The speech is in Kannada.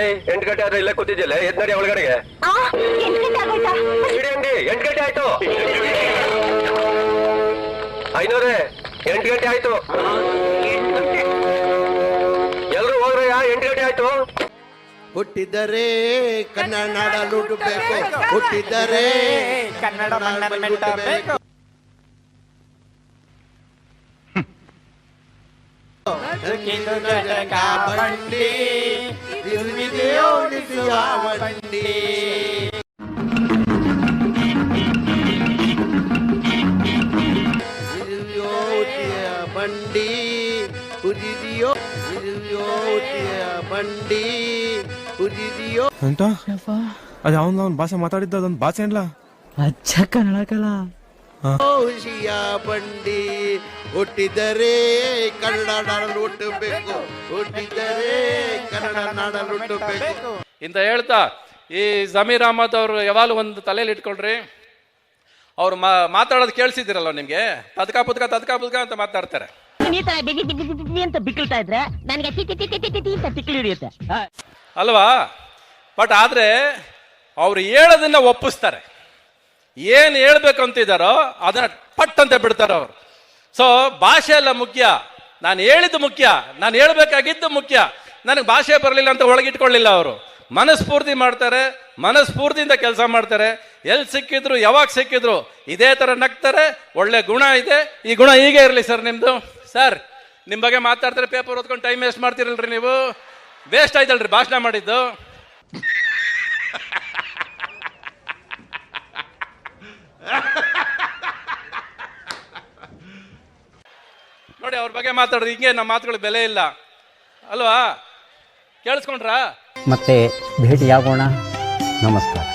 8 ಗಂಟೆ ಆದ್ರೆ ಇಲ್ಲೇ ಕೂತಿದ್ಯಲ್ಲ, ಎದ್ ನಡಿ ಒಳಗಡೆಗೆ. 8 ಗಂಟೆ ಆಗೋಯ್ತಾ? ಇಡಿ ಅಂಗಡಿ 8 ಗಂಟೆ ಆಯ್ತು. ಐನೂರೇ 8 ಗಂಟೆ ಆಯ್ತು. ಎಲ್ರು ಹೋಗ್ರಯ್ಯ, 8 ಗಂಟೆ ಆಯ್ತು. ಹುಟ್ಟಿದರೆ ಕನ್ನಡ ನಾಡ ಲುಟಬೇಕು, ಹುಟ್ಟಿದರೆ ಕನ್ನಡ ಮೆಟ್ಟಬೇಕು. ಬಂಡಿ ಬಂಡಿ ಬಂಡಿ ಉದಿದಿಯೋ ಬಂಡಿ ಉದಿದಿಯೋ ಅಂತ ಅದು ಅವನ ಭಾಷೆ ಮಾತಾಡಿದ್ದ ಅದೊಂದು ಭಾಷೆ ಏನ್ಲ ಅಚ್ಚ ಕನ್ನಡ ಕಲ ಖುಷಿಯ ಬಂಡಿ ಹುಟ್ಟಿದರೆ ಕನ್ನಡ ನಾಡಲು ಹುಟ್ಟಬೇಕು, ಹುಟ್ಟಿದರೆ ಕನ್ನಡ ನಾಡಲು ಹುಟ್ಟಬೇಕು ಇಂತ ಹೇಳ್ತಾ ಈ ಜಮೀರ್ ಅಹಮದ್ ಅವರು ಯಾವಾಗಲೂ ಒಂದು ತಲೆಯಲ್ಲಿ ಇಟ್ಕೊಳ್ರಿ. ಅವ್ರು ಮಾತಾಡೋದು ಕೇಳಿಸಿದಿರಲ್ಲ ನಿಮ್ಗೆ, ತದ್ಕ ಪುದ್ಕ ಅಂತ ಮಾತಾಡ್ತಾರೆ. ಅಂತ ಬಿಕ್ಕಳ್ತಾ ಇದ್ರೆ ನನಗೆ ತಿಕ್ಕಲು ಹಿಡಿಯುತ್ತೆ ಅಲ್ವಾ? ಬಟ್ ಆದ್ರೆ ಅವ್ರು ಹೇಳೋದನ್ನ ಒಪ್ಪಿಸ್ತಾರೆ. ಏನು ಹೇಳ್ಬೇಕಂತಿದಾರೋ ಅದನ್ನ ಪಟ್ ಅಂತ ಬಿಡ್ತಾರೆ ಅವರು. ಸೊ ಭಾಷೆ ಎಲ್ಲ ಮುಖ್ಯ, ನಾನು ಹೇಳಿದ್ದು ಮುಖ್ಯ, ನಾನು ಹೇಳ್ಬೇಕಾಗಿದ್ದು ಮುಖ್ಯ. ನನಗೆ ಭಾಷೆ ಬರಲಿಲ್ಲ ಅಂತ ಒಳಗಿಟ್ಕೊಳ್ಳಿಲ್ಲ ಅವರು. ಮನಸ್ಫೂರ್ತಿ ಮಾಡ್ತಾರೆ, ಮನಸ್ಫೂರ್ತಿಯಿಂದ ಕೆಲಸ ಮಾಡ್ತಾರೆ. ಎಲ್ಲಿ ಸಿಕ್ಕಿದ್ರು ಯಾವಾಗ ಸಿಕ್ಕಿದ್ರು ಇದೇ ತರ ನಗ್ತಾರೆ. ಒಳ್ಳೆ ಗುಣ ಇದೆ, ಈ ಗುಣ ಹೀಗೆ ಇರಲಿ ಸರ್ ನಿಮ್ದು. ಸರ್ ನಿಮ್ಮ ಬಗ್ಗೆ ಮಾತಾಡ್ತಾರೆ, ಪೇಪರ್ ಓದ್ಕೊಂಡು ಟೈಮ್ ವೇಸ್ಟ್ ಮಾಡ್ತಿರಲ್ರಿ ನೀವು. ವೇಸ್ಟ್ ಆಯ್ತಲ್ರಿ ಭಾಷಣ ಮಾಡಿದ್ದು. ನೋಡಿ ಅವ್ರ ಬಗ್ಗೆ ಮಾತಾಡೋದು ಹಿಂಗೆ, ನಮ್ಮ ಮಾತುಗಳಿಗೆ ಬೆಲೆ ಇಲ್ಲ ಅಲ್ವಾ? ಕೇಳಿಸ್ಕೊಂಡ್ರಾ? ಮತ್ತೆ ಭೇಟಿಯಾಗೋಣ. ನಮಸ್ಕಾರ.